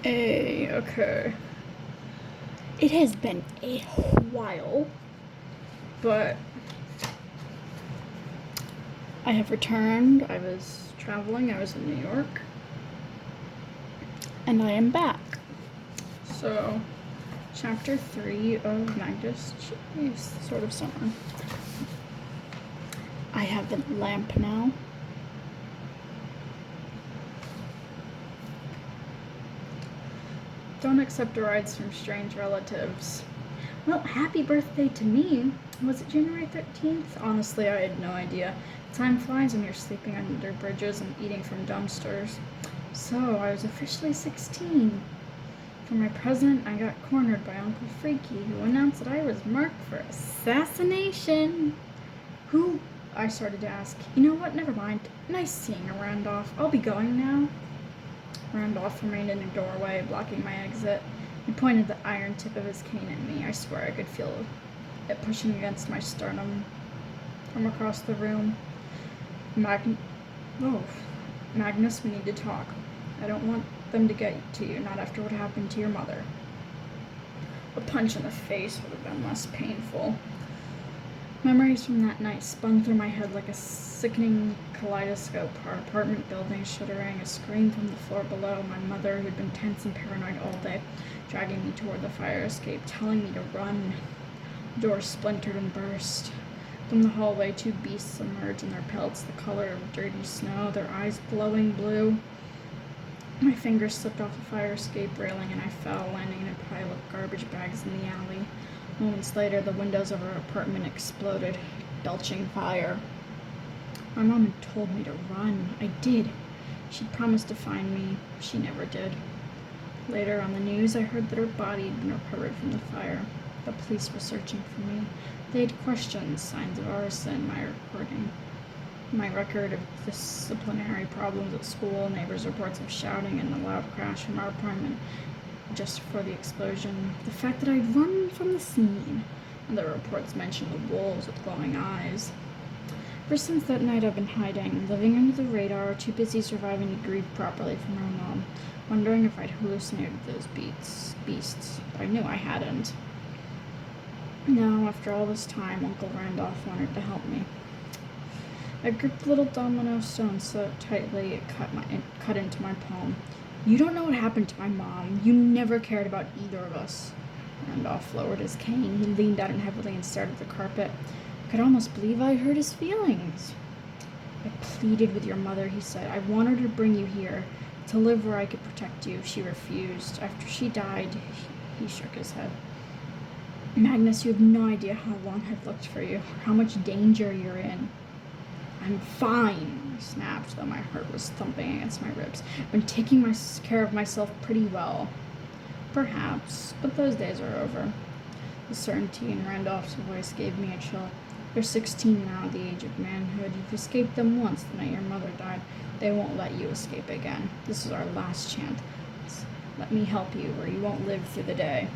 Okay. It has been a while, but I have returned. I was traveling. I was in New York. And I am back. So, chapter 3 of Magnus. Jeez, sort of summer. I have a lamp now. Don't accept rides from strange relatives. Well, happy birthday to me. Was it January 13th? Honestly, I had no idea. Time flies when you're sleeping under bridges and eating from dumpsters. So, I was officially 16. For my present, I got cornered by Uncle Freaky, who announced that I was marked for assassination. Who? I started to ask. You know what? Never mind. Nice seeing you, Randolph. I'll be going now. Randolph remained in the doorway, blocking my exit. He pointed the iron tip of his cane at me. I swear I could feel it pushing against my sternum from across the room. Magnus, we need to talk. I don't want them to get to you, not after what happened to your mother. A punch in the face would have been less painful. Memories from that night spun through my head like a sickening kaleidoscope. Our apartment building shuddering, a scream from the floor below, my mother, who'd been tense and paranoid all day, dragging me toward the fire escape, telling me to run. The door splintered and burst. From the hallway, two beasts emerged in their pelts, the color of dirty snow, their eyes glowing blue. My fingers slipped off the fire escape railing and I fell, landing in a pile of garbage bags in the alley. Moments later, the windows of our apartment exploded, belching fire. My mom had told me to run. I did. She'd promised to find me. She never did. Later on the news, I heard that her body had been recovered from the fire. The police were searching for me. They had questions, signs of arson, my record of disciplinary problems at school, neighbors' reports of shouting, and the loud crash from our apartment just before the explosion. The fact that I'd run from the scene, and the reports mentioned the wolves with glowing eyes. Ever since that night, I've been hiding, living under the radar, too busy surviving to grieve properly from my mom, wondering if I'd hallucinated those beasts. But I knew I hadn't. Now, after all this time, Uncle Randolph wanted to help me. I gripped the little domino stone so tightly it cut into my palm. You don't know what happened to my mom. You never cared about either of us. Randolph lowered his cane. He leaned out heavily and stared at the carpet. I could almost believe I hurt his feelings. I pleaded with your mother, he said. I wanted her to bring you here, to live where I could protect you. She refused. After she died, he shook his head. Magnus, you have no idea how long I've looked for you, or how much danger you're in. I'm fine, I snapped, though my heart was thumping against my ribs. I've been taking care of myself pretty well. Perhaps, but those days are over. The certainty in Randolph's voice gave me a chill. You're 16 now, the age of manhood. You've escaped them once the night your mother died. They won't let you escape again. This is our last chance. Let me help you, or you won't live through the day.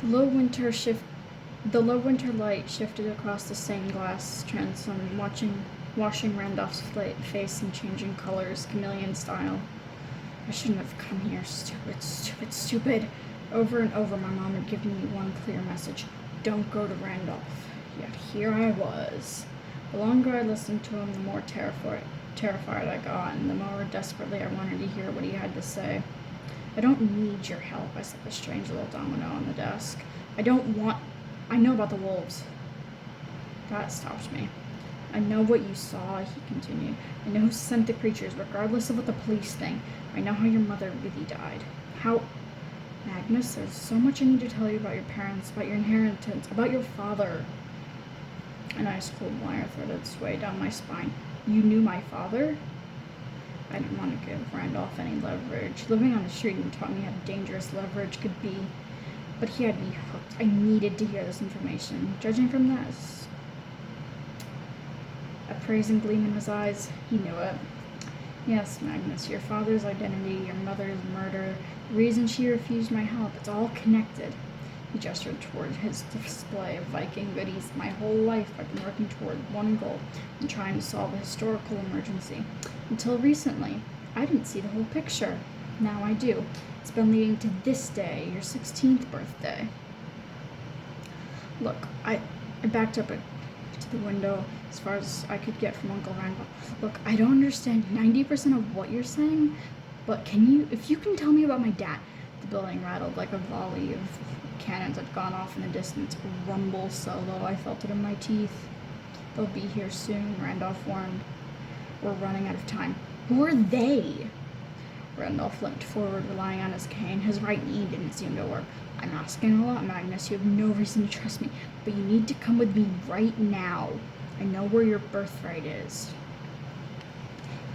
The low winter light shifted across the stained glass transom, washing Randolph's face in changing colors, chameleon style. I shouldn't have come here. Stupid. Over and over, my mom had given me one clear message. Don't go to Randolph. Yet here I was. The longer I listened to him, the more terrified I got, and the more desperately I wanted to hear what he had to say. I don't need your help, I said, the strange little domino on the desk. I know about the wolves. That stopped me. I know what you saw, he continued. I know who sent the creatures, regardless of what the police think. I know how your mother really died. How... Magnus, there's so much I need to tell you about your parents, about your inheritance, about your father. An ice cold wire threaded its way down my spine. You knew my father? I didn't want to give Randolph any leverage. Living on the street had taught me how dangerous leverage could be. But he had me hooked. I needed to hear this information. Judging from this, a praising gleam in his eyes, he knew it. Yes, Magnus, your father's identity, your mother's murder, the reason she refused my help, it's all connected. He gestured toward his display of Viking goodies. My whole life I've been working toward one goal and trying to solve a historical emergency. Until recently, I didn't see the whole picture. Now I do. It's been leading to this day, your 16th birthday. Look, I backed up to the window as far as I could get from Uncle Randall. Look, I don't understand 90% of what you're saying, but if you can tell me about my dad. The building rattled like a volley of cannons had gone off in the distance. A rumble solo. I felt it in my teeth. They'll be here soon, Randolph warned. We're running out of time. Who are they? Randolph limped forward, relying on his cane. His right knee didn't seem to work. I'm asking a lot, Magnus. You have no reason to trust me, but you need to come with me right now. I know where your birthright is.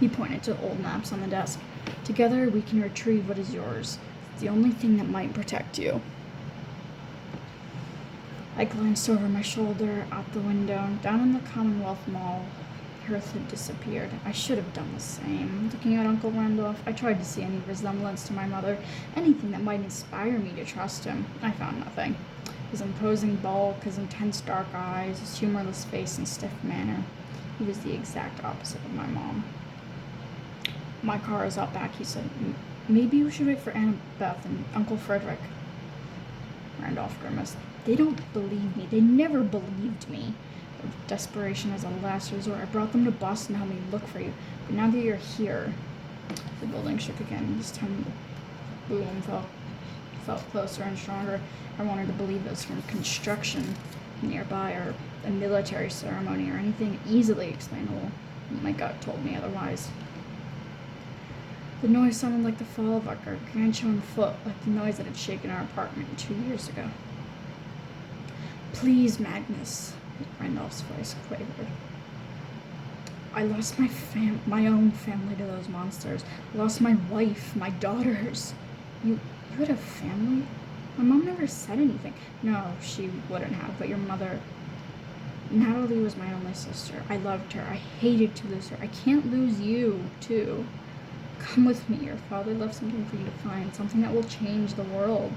He pointed to old maps on the desk. Together we can retrieve what is yours. It's the only thing that might protect you. I glanced over my shoulder out the window. Down in the Commonwealth Mall, Earth had disappeared. I should have done the same. Looking at Uncle Randolph, I tried to see any resemblance to my mother, anything that might inspire me to trust him. I found nothing. His imposing bulk, his intense dark eyes, his humorless face and stiff manner. He was the exact opposite of my mom. My car is out back, he said. Maybe we should wait for Annabeth and Uncle Frederick. Randolph grimaced. They don't believe me. They never believed me. Of desperation as a last resort, I brought them to Boston to help me look for you. But now that you're here, the building shook again. This time the boom felt closer and stronger. I wanted to believe it was from construction nearby or a military ceremony or anything easily explainable. My gut told me otherwise. The noise sounded like the fall of our gargantuan foot, like the noise that had shaken our apartment 2 years ago. Please, Magnus, Randolph's voice quavered. I lost my own family to those monsters. I lost my wife, my daughters. You had a family? My mom never said anything. No, she wouldn't have, but your mother... Natalie was my only sister. I loved her. I hated to lose her. I can't lose you, too. Come with me. Your father left something for you to find, something that will change the world.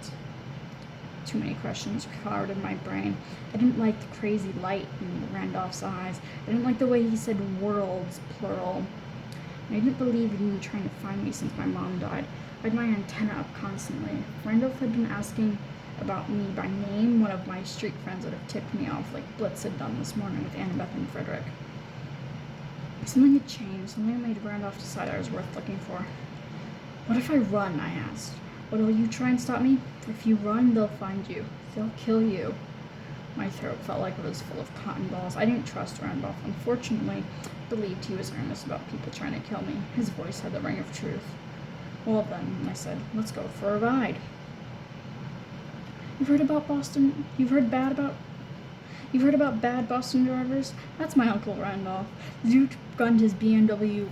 Too many questions clouded my brain. I didn't like the crazy light in Randolph's eyes. I didn't like the way he said worlds, plural. And I didn't believe he'd been trying to find me since my mom died. I had my antenna up constantly. Randolph had been asking about me by name, one of my street friends would have tipped me off like Blitz had done this morning with Annabeth and Frederick. Something had changed. Something that made Randolph decide I was worth looking for. What if I run? I asked. Will you try and stop me? If you run, they'll find you. They'll kill you. My throat felt like it was full of cotton balls. I didn't trust Randolph. Unfortunately, I believed he was earnest about people trying to kill me. His voice had the ring of truth. Well then, I said, let's go for a ride. You've heard about Boston? You've heard about bad Boston drivers? That's my Uncle Randolph. The dude gunned his BMW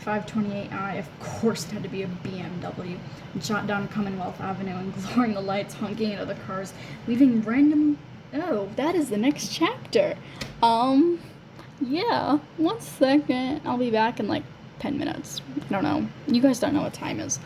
528i, of course it had to be a BMW, and shot down Commonwealth Avenue, ignoring the lights, honking into the cars, leaving random... Oh, that is the next chapter. Yeah, 1 second. I'll be back in like 10 minutes. I don't know. You guys don't know what time is.